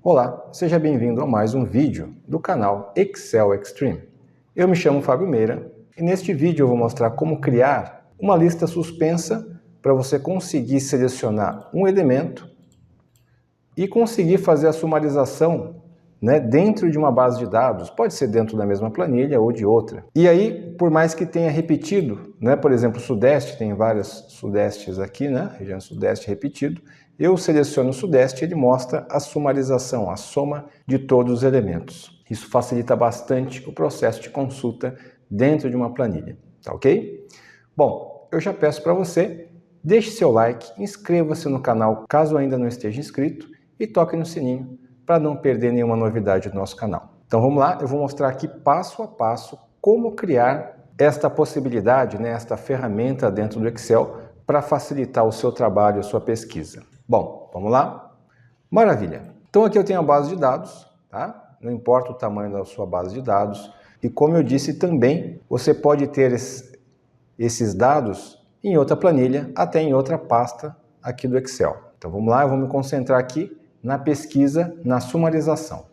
Olá, seja bem-vindo a mais um vídeo do canal Excel Extreme. Eu me chamo Fábio Meira e neste vídeo eu vou mostrar como criar uma lista suspensa para você conseguir selecionar um elemento e conseguir fazer a sumarização dentro de uma base de dados. Pode ser dentro da mesma planilha ou de outra. E aí, por mais que tenha repetido, por exemplo, o Sudeste, tem vários Sudestes aqui, região Sudeste repetido, eu seleciono o Sudeste e ele mostra a sumarização, a soma de todos os elementos. Isso facilita bastante o processo de consulta dentro de uma planilha, tá ok? Bom, eu já peço para você, deixe seu like, inscreva-se no canal caso ainda não esteja inscrito e toque no sininho para não perder nenhuma novidade do nosso canal. Então vamos lá, eu vou mostrar aqui passo a passo como criar esta possibilidade, esta ferramenta dentro do Excel para facilitar o seu trabalho, a sua pesquisa. Bom, vamos lá? Maravilha! Então aqui eu tenho a base de dados, tá? Não importa o tamanho da sua base de dados. E como eu disse também, você pode ter esses dados em outra planilha, até em outra pasta aqui do Excel. Então vamos lá, eu vou me concentrar aqui na pesquisa, na sumarização.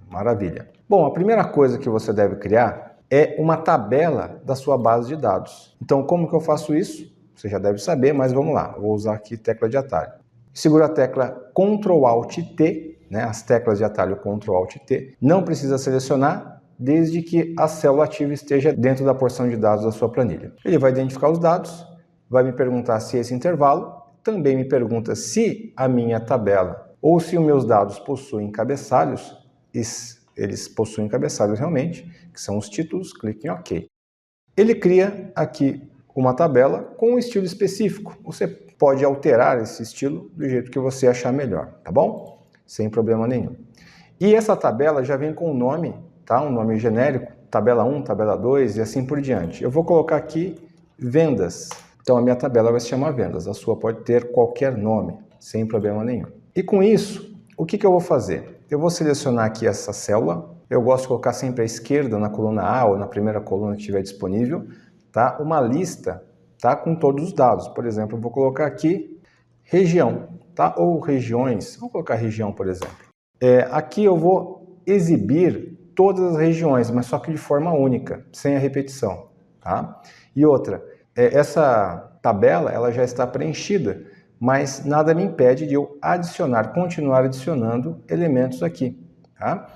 Maravilha! Bom, a primeira coisa que você deve criar é uma tabela da sua base de dados. Então como que eu faço isso? Você já deve saber, mas vamos lá. Eu vou usar aqui tecla de atalho. Segura a tecla Ctrl Alt T, as teclas de atalho Ctrl Alt T. Não precisa selecionar, desde que a célula ativa esteja dentro da porção de dados da sua planilha. Ele vai identificar os dados, vai me perguntar se esse intervalo, também me pergunta se a minha tabela ou se os meus dados possuem cabeçalhos. Eles possuem cabeçalhos realmente, que são os títulos, clique em OK. Ele cria aqui uma tabela com um estilo específico. Você pode alterar esse estilo do jeito que você achar melhor, tá bom? Sem problema nenhum. E essa tabela já vem com um nome, tá? Um nome genérico, tabela 1, tabela 2 e assim por diante. Eu vou colocar aqui vendas. Então a minha tabela vai se chamar vendas. A sua pode ter qualquer nome, sem problema nenhum. E com isso, o que eu vou fazer? Eu vou selecionar aqui essa célula. Eu gosto de colocar sempre à esquerda, na coluna A ou na primeira coluna que estiver disponível, tá? Uma lista, tá? Com todos os dados. Por exemplo, eu vou colocar aqui região, tá? Ou regiões. Vou colocar região, por exemplo. Aqui eu vou exibir todas as regiões, mas só que de forma única, sem a repetição, tá? E outra, essa tabela ela já está preenchida, mas nada me impede de eu continuar adicionando elementos aqui, tá?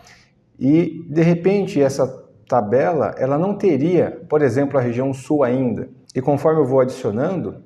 E de repente essa tabela ela não teria, por exemplo, a região sul ainda. E conforme eu vou adicionando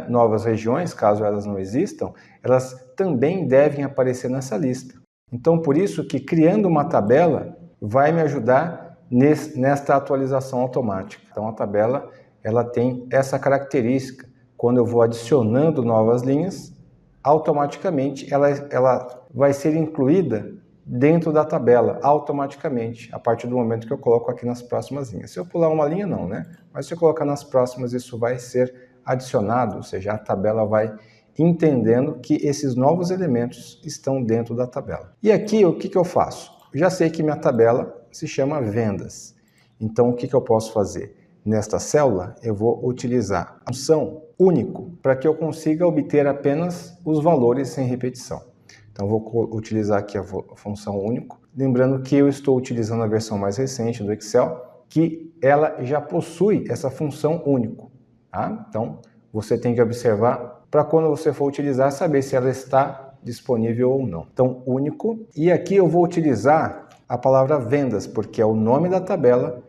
novas regiões, caso elas não existam, elas também devem aparecer nessa lista. Então, por isso que criando uma tabela vai me ajudar nesta atualização automática. Então, a tabela ela tem essa característica. Quando eu vou adicionando novas linhas, automaticamente ela vai ser incluída dentro da tabela, automaticamente, a partir do momento que eu coloco aqui nas próximas linhas. Se eu pular uma linha, não, Mas se eu colocar nas próximas, isso vai ser adicionado, ou seja, a tabela vai entendendo que esses novos elementos estão dentro da tabela. E aqui, o que eu faço? Eu já sei que minha tabela se chama vendas. Então, o que eu posso fazer? Nesta célula, eu vou utilizar a função único para que eu consiga obter apenas os valores sem repetição. Então, eu vou utilizar aqui a função único. Lembrando que eu estou utilizando a versão mais recente do Excel, que ela já possui essa função único. Tá? Então, você tem que observar para quando você for utilizar, saber se ela está disponível ou não. Então, único. E aqui eu vou utilizar a palavra vendas, porque é o nome da tabela,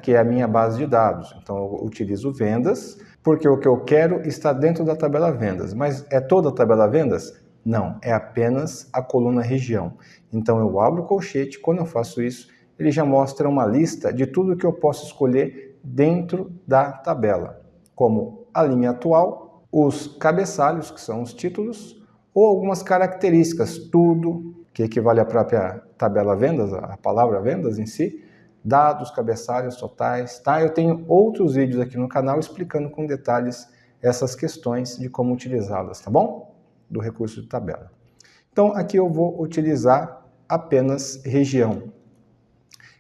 que é a minha base de dados. Então, eu utilizo vendas, porque o que eu quero está dentro da tabela vendas. Mas é toda a tabela vendas? Não, é apenas a coluna região. Então, eu abro o colchete, quando eu faço isso, ele já mostra uma lista de tudo que eu posso escolher dentro da tabela, como a linha atual, os cabeçalhos, que são os títulos, ou algumas características, tudo, que equivale à própria tabela vendas, a palavra vendas em si, dados, cabeçalhos, totais, tá? Eu tenho outros vídeos aqui no canal explicando com detalhes essas questões de como utilizá-las, tá bom? Do recurso de tabela. Então, aqui eu vou utilizar apenas região.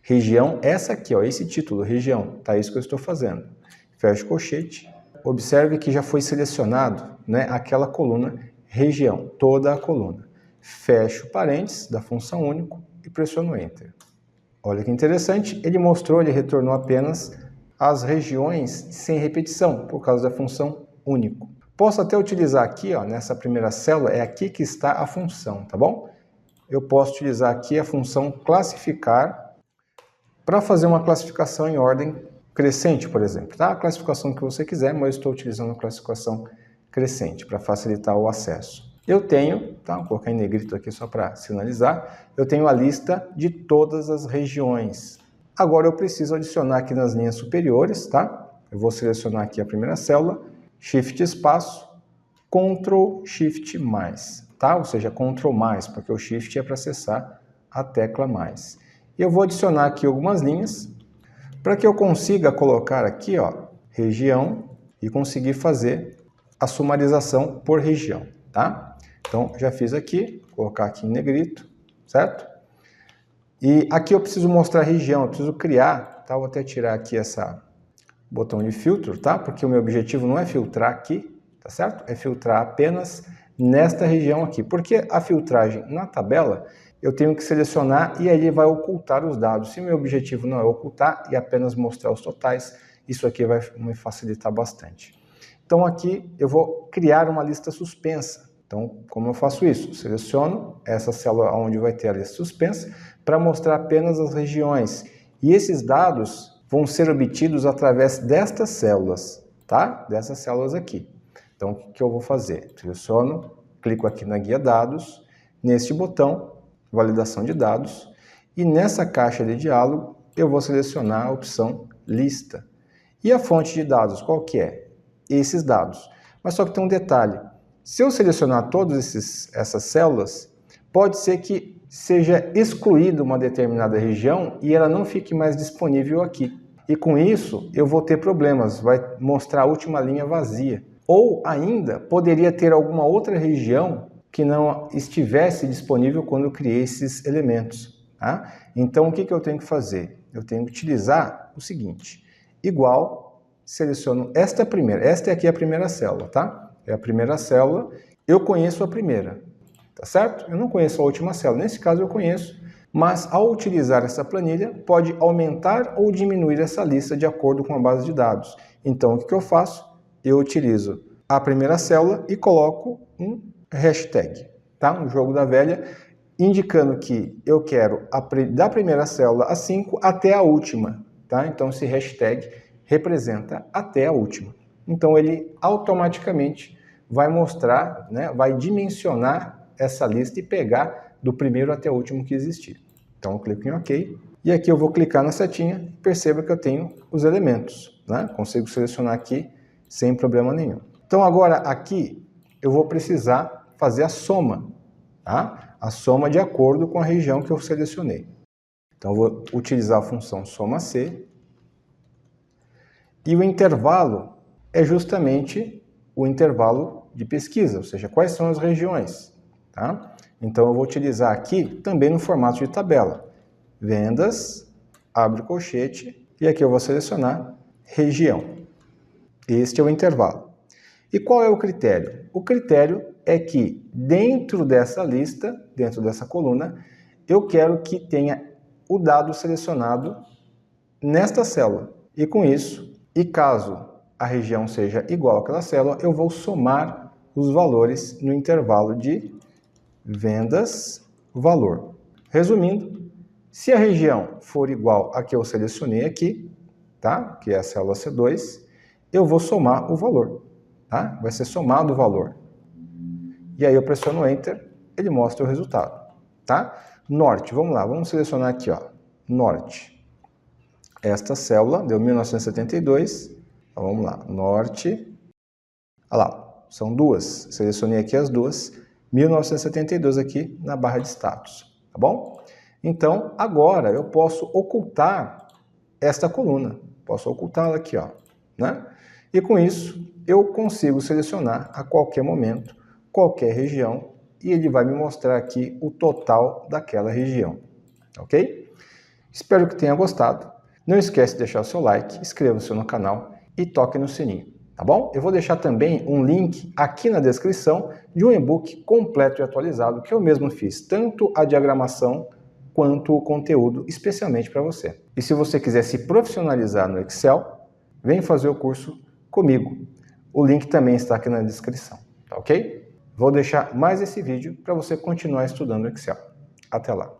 Região, essa aqui, ó, esse título, região, tá? Isso que eu estou fazendo. Fecho o colchete. Observe que já foi selecionado aquela coluna região, toda a coluna. fecho parênteses da função único e pressiono Enter. Olha que interessante, ele retornou apenas as regiões sem repetição, por causa da função único. Posso até utilizar aqui, ó, nessa primeira célula, é aqui que está a função, tá bom? Eu posso utilizar aqui a função classificar para fazer uma classificação em ordem crescente, por exemplo, tá? A classificação que você quiser, mas eu estou utilizando a classificação crescente para facilitar o acesso. Eu tenho, tá? Vou colocar em negrito aqui só para sinalizar, eu tenho a lista de todas as regiões. Agora eu preciso adicionar aqui nas linhas superiores, tá? Eu vou selecionar aqui a primeira célula, Shift espaço, Ctrl Shift mais, tá? Ou seja, Ctrl mais, porque o Shift é para acessar a tecla mais. E eu vou adicionar aqui algumas linhas para que eu consiga colocar aqui, ó, região e conseguir fazer a sumarização por região, tá? Então, já fiz aqui, vou colocar aqui em negrito, certo? E aqui eu preciso mostrar a região, eu preciso criar, tá? Vou até tirar aqui esse botão de filtro, tá? Porque o meu objetivo não é filtrar aqui, tá certo? É filtrar apenas nesta região aqui. Porque a filtragem na tabela, eu tenho que selecionar e aí ele vai ocultar os dados. Se meu objetivo não é ocultar e apenas mostrar os totais, isso aqui vai me facilitar bastante. Então aqui eu vou criar uma lista suspensa. Então, como eu faço isso? Seleciono essa célula onde vai ter a lista suspensa para mostrar apenas as regiões. E esses dados vão ser obtidos através destas células, tá? Dessas células aqui. Então, o que eu vou fazer? Seleciono, clico aqui na guia dados, neste botão, validação de dados, e nessa caixa de diálogo eu vou selecionar a opção lista. E a fonte de dados, qual que é? Esses dados. Mas só que tem um detalhe. Se eu selecionar todas essas células, pode ser que seja excluída uma determinada região e ela não fique mais disponível aqui. E com isso, eu vou ter problemas, vai mostrar a última linha vazia. Ou ainda, poderia ter alguma outra região que não estivesse disponível quando eu criei esses elementos. Tá? Então, o que eu tenho que fazer? Eu tenho que utilizar o seguinte, igual, seleciono esta aqui é a primeira célula, tá? É a primeira célula, eu conheço a primeira, tá certo? Eu não conheço a última célula, nesse caso eu conheço, mas ao utilizar essa planilha, pode aumentar ou diminuir essa lista de acordo com a base de dados. Então, o que eu faço? Eu utilizo a primeira célula e coloco um hashtag, tá? Um jogo da velha, indicando que eu quero da primeira célula a 5 até a última, tá? Então, esse hashtag representa até a última. Então, ele automaticamente vai mostrar, né, vai dimensionar essa lista e pegar do primeiro até o último que existir. Então, eu clico em OK. E aqui eu vou clicar na setinha e perceba que eu tenho os elementos, né? Consigo selecionar aqui sem problema nenhum. Então, agora aqui eu vou precisar fazer a soma, tá? A soma de acordo com a região que eu selecionei. Então, eu vou utilizar a função soma-c. E o intervalo é justamente o intervalo de pesquisa, ou seja, quais são as regiões, tá? Então, eu vou utilizar aqui também no formato de tabela. Vendas, abre colchete, e aqui eu vou selecionar região. Este é o intervalo. E qual é o critério? O critério é que dentro dessa lista, dentro dessa coluna, eu quero que tenha o dado selecionado nesta célula. E com isso, e caso a região seja igual àquela célula, eu vou somar os valores no intervalo de vendas, valor. Resumindo, se a região for igual à que eu selecionei aqui, tá? Que é a célula C2, eu vou somar o valor, tá? Vai ser somado o valor. E aí eu pressiono Enter, ele mostra o resultado, tá? Norte, vamos lá, vamos selecionar aqui, ó, Norte. Esta célula deu 1972, então vamos lá, Norte, olha lá, são duas, selecionei aqui as duas, 1972 aqui na barra de status, tá bom? Então, agora eu posso ocultar esta coluna, posso ocultá-la aqui, ó, né? E com isso, eu consigo selecionar a qualquer momento, qualquer região, e ele vai me mostrar aqui o total daquela região, ok? Espero que tenha gostado. Não esquece de deixar o seu like, inscreva-se no canal e toque no sininho. tá bom? Eu vou deixar também um link aqui na descrição de um e-book completo e atualizado que eu mesmo fiz, tanto a diagramação quanto o conteúdo, especialmente para você. E se você quiser se profissionalizar no Excel, vem fazer o curso comigo. O link também está aqui na descrição, tá ok? Vou deixar mais esse vídeo para você continuar estudando Excel. Até lá!